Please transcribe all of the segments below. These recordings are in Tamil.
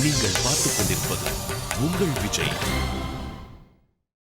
நீங்கள் பார்த்துக் கொண்டிருப்பது உங்கள் விஜய்.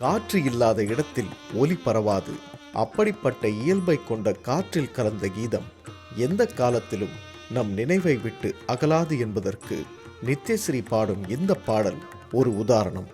காற்று இல்லாத இடத்தில் ஒலி பரவாது. அப்படிப்பட்ட இயல்பை கொண்ட காற்றில் கலந்த கீதம் எந்த காலத்திலும் நம் நினைவை விட்டு அகலாது என்பதற்கு நித்யஸ்ரீ பாடும் இந்த பாடல் ஒரு உதாரணம்.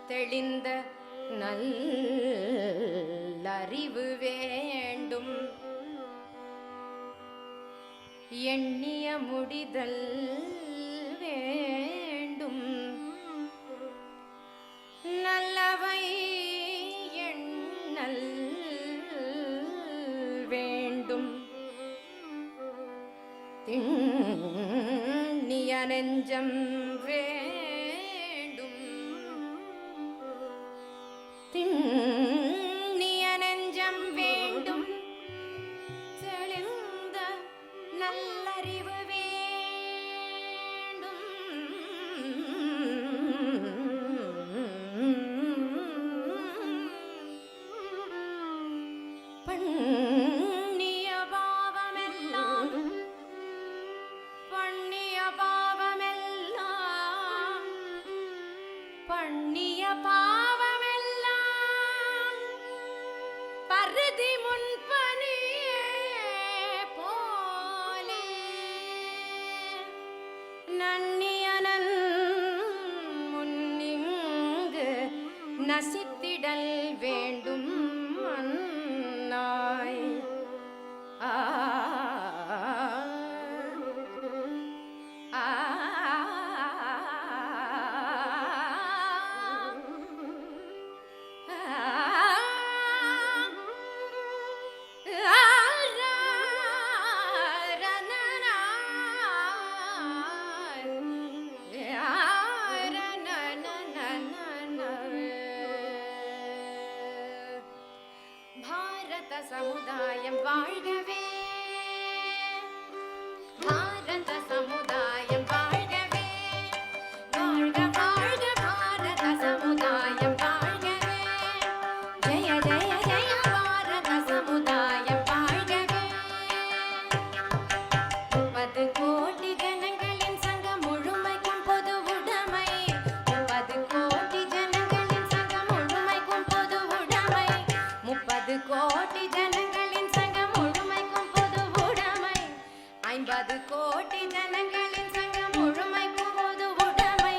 தெளிந்த நல்லறிவு வேண்டும், எண்ணிய முடிதல் வேண்டும், நல்லவை எண்ணல் வேண்டும், திண்ணிய நெஞ்சம் வேண்டும், திண்ணிய நெஞ்சம் பண்ணிய பாவமெல்லாம் பண்ணிய பாவமெல்லாம் பண்ணிய பாவமெல்லாம் பருதி முன்பனியே போலே நன்னியனன் முன்னிங்கு நசித்திடல் வேண்டும் அன்னாய். ஆ ஆ பாரத சமுதாயம் வாழ்கவே, பாரத சமுதாயம் வாழ்கவே, வாழ்க வாழ்க பாரத சமுதாயம் வாழ்கவே, ஜெய ஜெய ஜெய பாரத சமுதாயம் வாழ்கவே. 30 கோடி ஜனங்களின் சங்கம் முழுமைக்கும் பொது உடைமை, 30 கோடி ஜனங்களின் சங்கம் முழுமைக்கும் பொது உடைமை, 30 கோடி ஜனங்களின் சங்கம் முழுமைக்கும் பொது உடைமை, 50 கோடி ஜனங்களின் சங்கம் முழுமைக்கும் பொது உடைமை,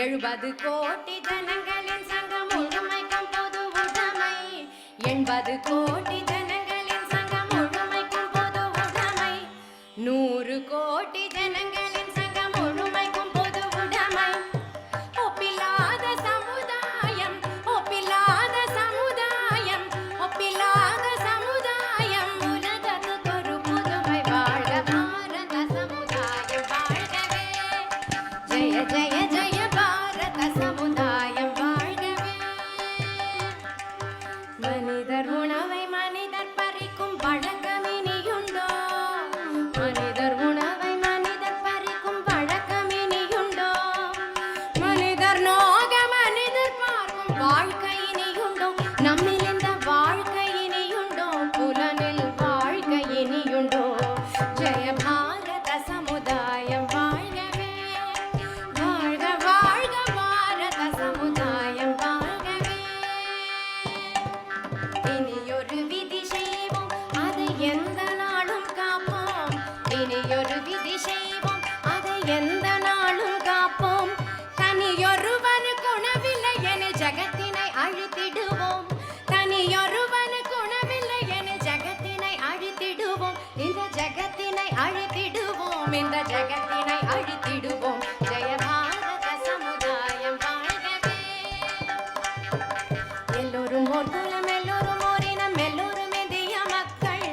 70 கோடி ஜனங்களின் சங்கம் முழுமைக்கும் பொது உடைமை, 80 கோடி ஜனங்களின் சங்கம் முழுமைக்கும் பொது உடைமை, 100 கோடி ஜனங்களின் சங்கம் முழுமைக்கும் பொது உடைமை. ஒப்பில்லாத சமுதாயம், ஒப்பில்லாத சமுதாயம், ஒப்பில்லாத சமுதாயம், உலகத்துக்கொரு புதுமை. வாழ்க பாரத சமுதாயம் வாழ்கவே, ஜெய ஜெய ஜெய பாரத சமுதாயம் வாழ்கவே. மனிதர் உணவை மனிதர் பறிக்கும் பழக்கம் இனியுண்டோ, மனிதர் உணவை மனிதர் பறிக்கும் பழக்கம் இனியுண்டோ, மனிதர் நோக மனிதர் பார்க்கும் வாழ்க்கை இனியுண்டோ, நம்மில் இந்த வாழ்க்கை இனியுண்டோ, புலனில் வாழ்க்கை இனியுண்டோ. ஜெய பாரத சமுதாயம் வாழ்கவே, வாழ்க வாழ்க பாரத சமுதாயம் வாழ்கவே. இனியொரு விதி செய்வோம் அதை எந்த நாளும் காப்போம், இனியொரு விதி செய்வோம் அதை எந்த நாளும் காப்போம். தனியொருவனுக்கு உணவில்லை என ஜகத்தினை அழித்திடுவோம், தனியொருவனுக்கு உணவில்லை என ஜகத்தினை அழித்திடுவோம், இந்த ஜகத்தினை அழித்திடுவோம், இந்த ஜகத்தினை அழித்திடுவோம். ஜெய பாரத சமுதாயம் வாழ்கவே. எல்லோரும் ஓர் குலம், எல்லோரும் ஓர் இனம், எல்லோரும் இந்திய மக்கள்,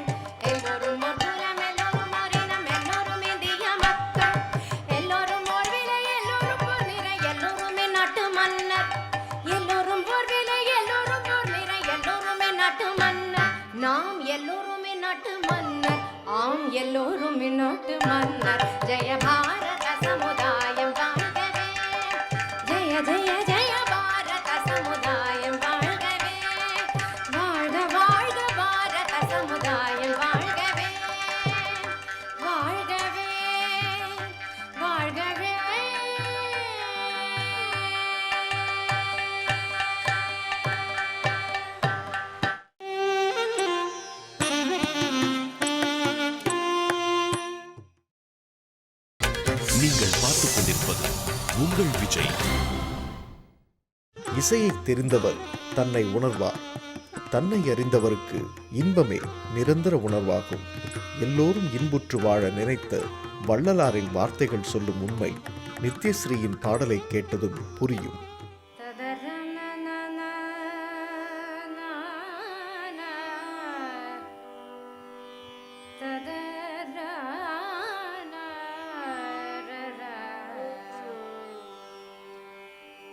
எல்லோரும் ஓர் குலம், எல்லோரும் ஓர் இனம், எல்லோரும் இந்திய மக்கள், எல்லோரும் ஓர் விலை, எல்லோரும் ஓர் நிறை, எல்லோரும் நாட்டு மன்னர், எல்லோரும் ஓர் விலை, எல்லோரும் ஓர் நிறை, எல்லோரும் நாட்டு மன்னர். நாம் எல்லோரும் நாட்டு மன்னர், ஆம் எல்லோரும் நாட்டு மன்னர். ஜெய பாரத சமுதாயம் வாழ்கவே, ஜெய ஜெய ஜெய பாரத சமுதாயம் வாழ்கவே, வாழ்க வாழ்க பாரத சமுதாயம் வாழ்கவே, வாழ்கவே வாழ்கவே. நீங்கள் பார்த்துக் கொண்டிருப்பது உங்கள் விஜய். இசையை தெரிந்தவர் தன்னை உணர்வார், தன்னை அறிந்தவருக்கு இன்பமே நிரந்தர உணர்வாகும். எல்லோரும் இன்புற்று வாழ நினைத்த வள்ளலாரின் வார்த்தைகள் சொல்லும் உண்மை நித்யஸ்ரீயின் பாடலை கேட்டதும் புரியும்.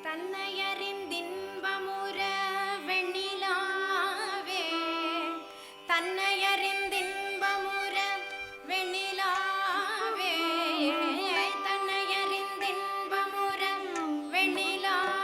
தன்னையறிந்தின்பமுற வெண்ணிலாவே, தன்னையறிந்தின்பமுற வெண்ணிலாவே, தன்னையறிந்தின்பமுற வெண்ணிலாவே.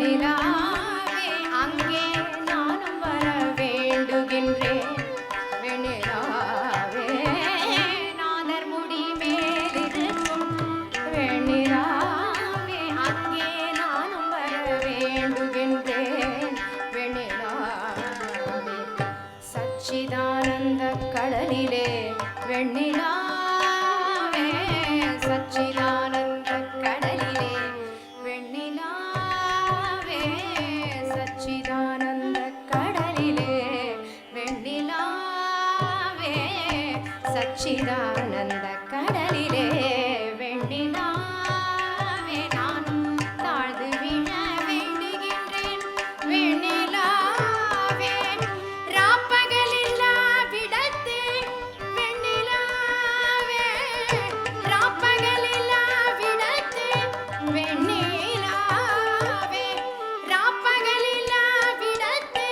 வெண்ணிலாவே அங்கே நானும் வர வேண்டுகின்றேன். வெண்ணிலாவே நாதர் முடி மேலிருக்கும் வெண்ணிலாவே அங்கே நானும் வர வேண்டுகின்றேன். வெண்ணிலாவே சச்சிதானந்த கடலிலே வெண்ணிலாவே சச்சிதானந்த கடலிலே வெண்ணிலாவே சச்சிதானந்த கடலிலே வெண்ணிலாவே சச்சிதானந்த கடலிலே வெண்ணிலாவே நானும் தாழ்ந்து விழ வேண்டுகின்றேன். வெண்ணிலாவே ராப்பகலில்லா விடத்து வெண்ணிலாவே ராப்பகலில்லா விடத்து வெண்ணிலாவே ராப்பகலில்லா விடத்து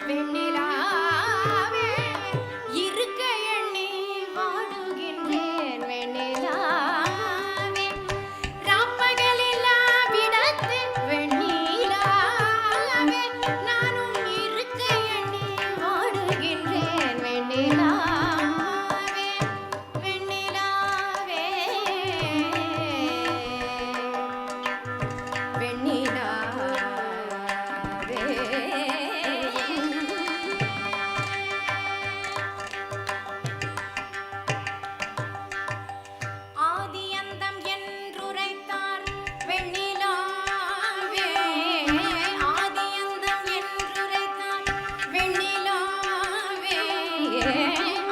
வெண்ணிலாவே இருக்க எண்ணி வாடுகின்றேன். வெண்ணிலாவே ராப்பகலில்லா விடத்து வெண்ணிலாவே நானும் இருக்க எண்ணி வாடுகின்றேன். வெண்ணிலாவே வெண்ணிலாவே ஆதியந்தம் என்றுரைத்தார் வெண்ணிலாவே ஆதியந்தம் என்றுரைத்தார் வெண்ணிலாவே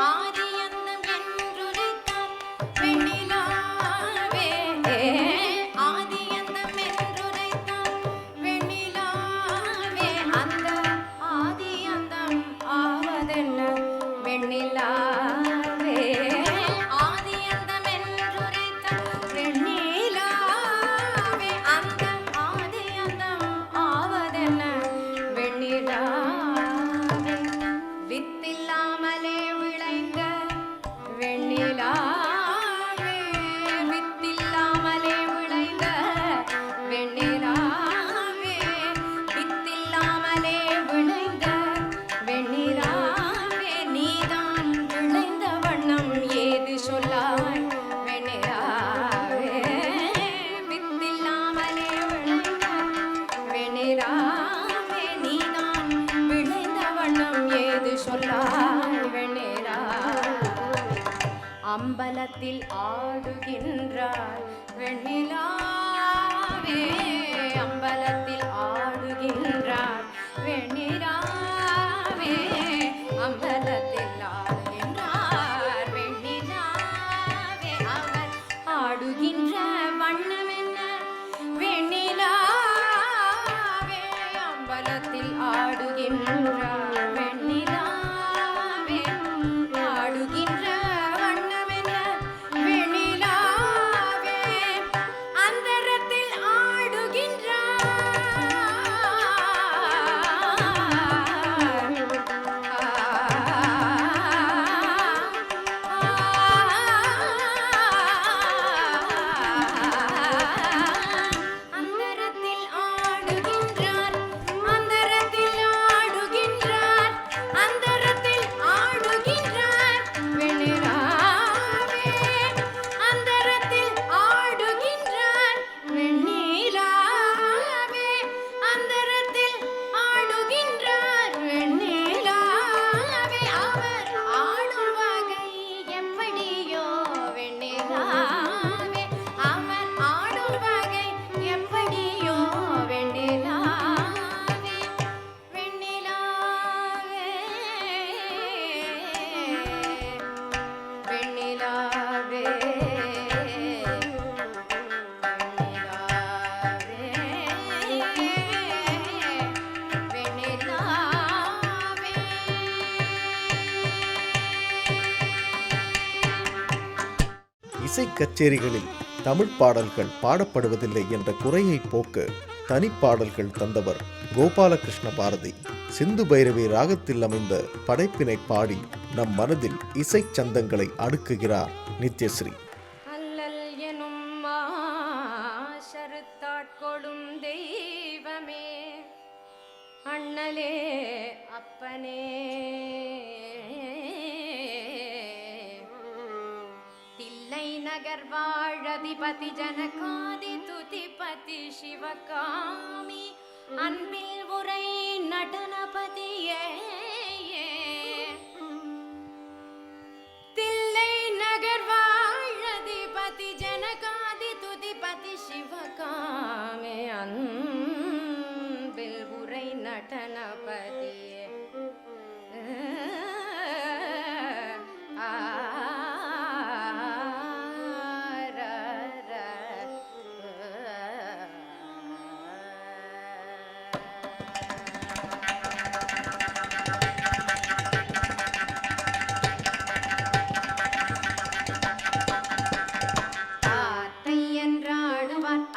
ஆதியந்தம் என்றுரைத்தார் வெண்ணிலாவே ஆதியந்தம் என்றுரைத்தார் வெண்ணிலாவே அந்த ஆதியந்தம் ஆவதென்ன வெண்ணிலாவே ஆதியந்தம் என்றுரைத்தார் வெண்ணிலாவே அந்த ஆதியந்தம் ஆவதென்ன வெண்ணிலாவே வித்தில்லாமலே விளைந்த வெண்ணிலாவே வித்தில்லாமலே விளைந்த வெண்ணிலாவே வித்தில்லாமலே விளைந்த வெண்ணிலாவே நீதான் விளைந்த வண்ணம் ஏது சொல்லாய் வெண்ணிலாவே வித்தில்லாமலே விளைந்த வெண்ணிலாவே நீதான் விளைந்த வண்ணம் ஏது சொல்லாய் வெண்ணிலாவே அம்பலத்தில் ஆடுகின்றார் வெண்ணிலாவே அம்பலத்தில் ஆடுகின்றார் வெண்ணிலாவே அம்பலத்தில் ஆடுகின்றார் வெண்ணிலாவே அவர் ஆடுகின்ற வண்ணமென்ன வெண்ணிலாவே அம்பலத்தில் ஆடுகின்றார் வெண்ணிலாவே ஆடுகின்ற வண்ணமென்ன வெண்ணிலாவே அந்தரத்தில் அந்தரத்தில் ஆடுகின்றார் அந்தரத்தில் ஆடுகின்றார் அந்தரத்தில் ஆடுகின்றார் வெண்ணிலாவே அந்தரத்தில் ஆடுகின்றார் வெண்ணிலாவே அந்தரத்தில் ஆடுகின்றார் வெண்ணிலாவே அவர் ஆடும் வகை எப்படியோ வெண்ணிலாவே அவர் ஆடும் வகை எப்படியோ வெண்ணிலாவே வெண்ணிலாவே வெண்ணிலாவே இசைக் கச்சேரிகளில் தமிழ் பாடல்கள் பாடப்படுவதில்லை என்ற குறையை போக்க தனிப்பாடல்கள் தந்தவர் கோபாலகிருஷ்ண பாரதி. சிந்து பைரவி ராகத்தில் அமைந்த படைப்பினை பாடி நம் மனதில் இசைச் சந்தங்களை அடுக்குகிறார் நித்யஸ்ரீ. அல்லல் எனும் சருத்தாட்கொடும் தெய்வமே அப்பனே தில்லை நகர் வாழதிபதி ஜனகாதி துதிபதி சிவகாமி அன்பில் உரை நடனபதியே தில்லை நகர் வாழதிபதி ஜனகாதி துதிபதி சிவகாமி அன்பில் உரை நடனபதியே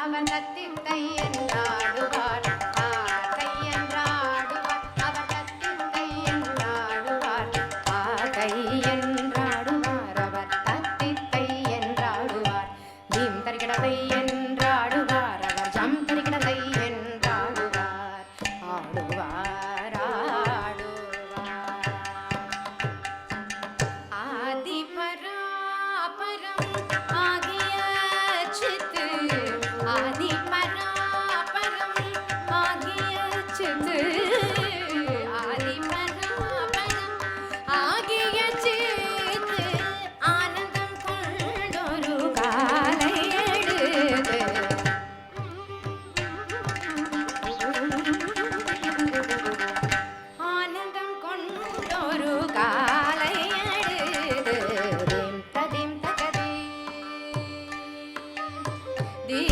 அவர் தத்தித்தை என்றாடுவார் ஆத்தை என்றாடுவார் அவர் தத்தித்தை என்றாடுவார் ஆத்தை என்றாடுவார் அவர் தத்தித்தை என்றாடுவார் ஜீம் தருகிடதை என்றாடுவார் அவர் ஜம் தருகிடதை என்றாடுவார் ஆடுவார் ஆடுவார் ஆதி பராபரம் ஆகிய சித்து ஆதி பராபரம் ஆகிய சித்து ஆதி பராபரம் ஆகிய சித்து ஆனந்தம் கொண்டொரு காலை எடுத்து ஆனந்தம் கொண்டொரு காலை எடுத்து ததிம் தகதி दीम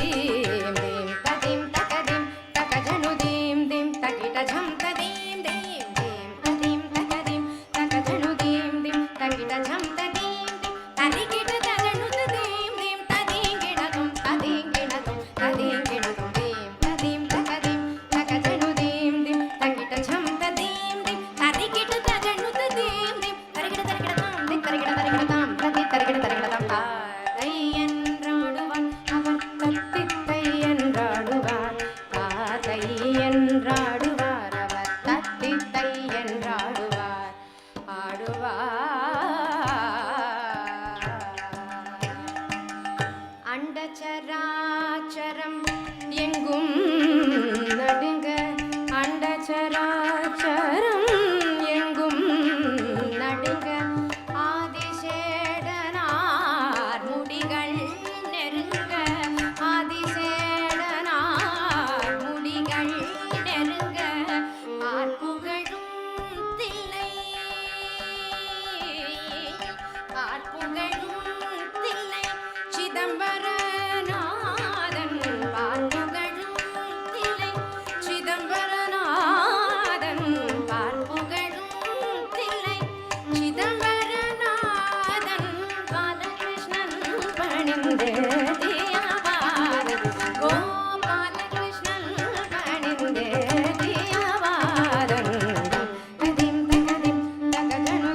दीम तदीम तकदीम तकजनु दीम दीम तकिट झम तदीम दीम दीम तदीम तकदीम तकजनु दीम दीम तकिट झम तदीम दीम तरिकिट तजनु दीम दीम तदींगिणतुम तदींगिणतुम तदींगिणतुम दीम तदीम तकदीम तकजनु दीम दीम तकिट झम तदीम दीम तरिकिट तजनु दीम दीम तरिकिट तरिकिटताम दीम तरिकिट तरिकिटताम तदि तरिकिट तरिकिटताम என்றாடுவார் அவர் தத்தித்தை என்றாடுவார் காதை என்றாடுவார் அவர் தத்தித்தை என்றாடுவார் ஆடுவார் அண்டச்சராச்சரம் எங்கும் நடுங்க அண்டச்சராச்சரம் எங்கும் நடுங்க ஆதிசேடனார் முடிகள் நெருங்க ஆதிசேடனார் முடிகள் நெருங்க ஆர்ப்புகழும் தில்லை ஆர்ப்புகழும் தில்லை சிதம்பரநாதன் பார்ப்புகழும் தில்லை சிதம்பரநாதன் பார்ப்புகழும் தில்லை சிதம்பரநாதன் பாலகிருஷ்ணன் பணிந்து தியாவாரன் கோபாலகிருஷ்ணன் பணிந்து தியாவாரன் ததிம் தகதிம் தகஜனு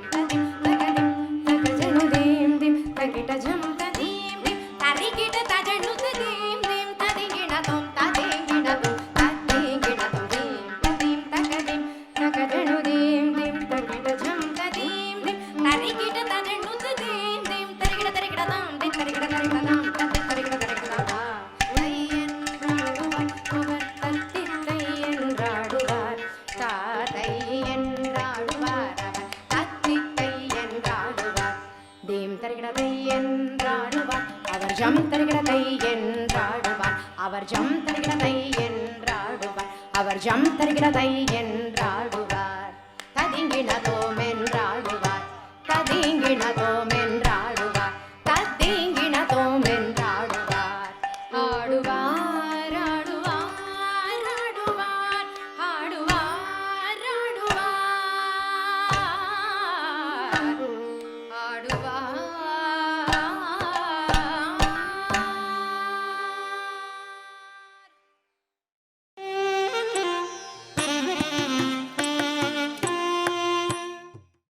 ததிம் தகதிம் தகஜனு தீம் தீம் தகிட ஜம் ததீம் தீம் தரிகிட தஜனு ததீம் தீம் ததிகிணதும் ததிகிணதும் ததிகிணதும் தீம் ததீம் தகதிம் தகஜனு தீம் தீம் தகிட ஜம் ததீம் தீம் தரிகிட தஜனு ததீம் தீம் தரிகிட தரிகிடதாம் தீம் தரிகிட தரிகிடதாம் ததி தரிகிட தரிகிடதாம் தாதை என்றாடுவார் அவர் தத்தித்தை என்றாடுவார் தீம் தருகிடதை என்றாடுவார் அவர் ஜம் தருகிடதை என்றாடுவார் அவர் ஜம் தருகிடதை என்றாடுவார் அவர் ஜம் தருகிடதை என்றாடுவார் ததிங்கிணதோம் என்றாடுவார் ததிங்கிணதோம்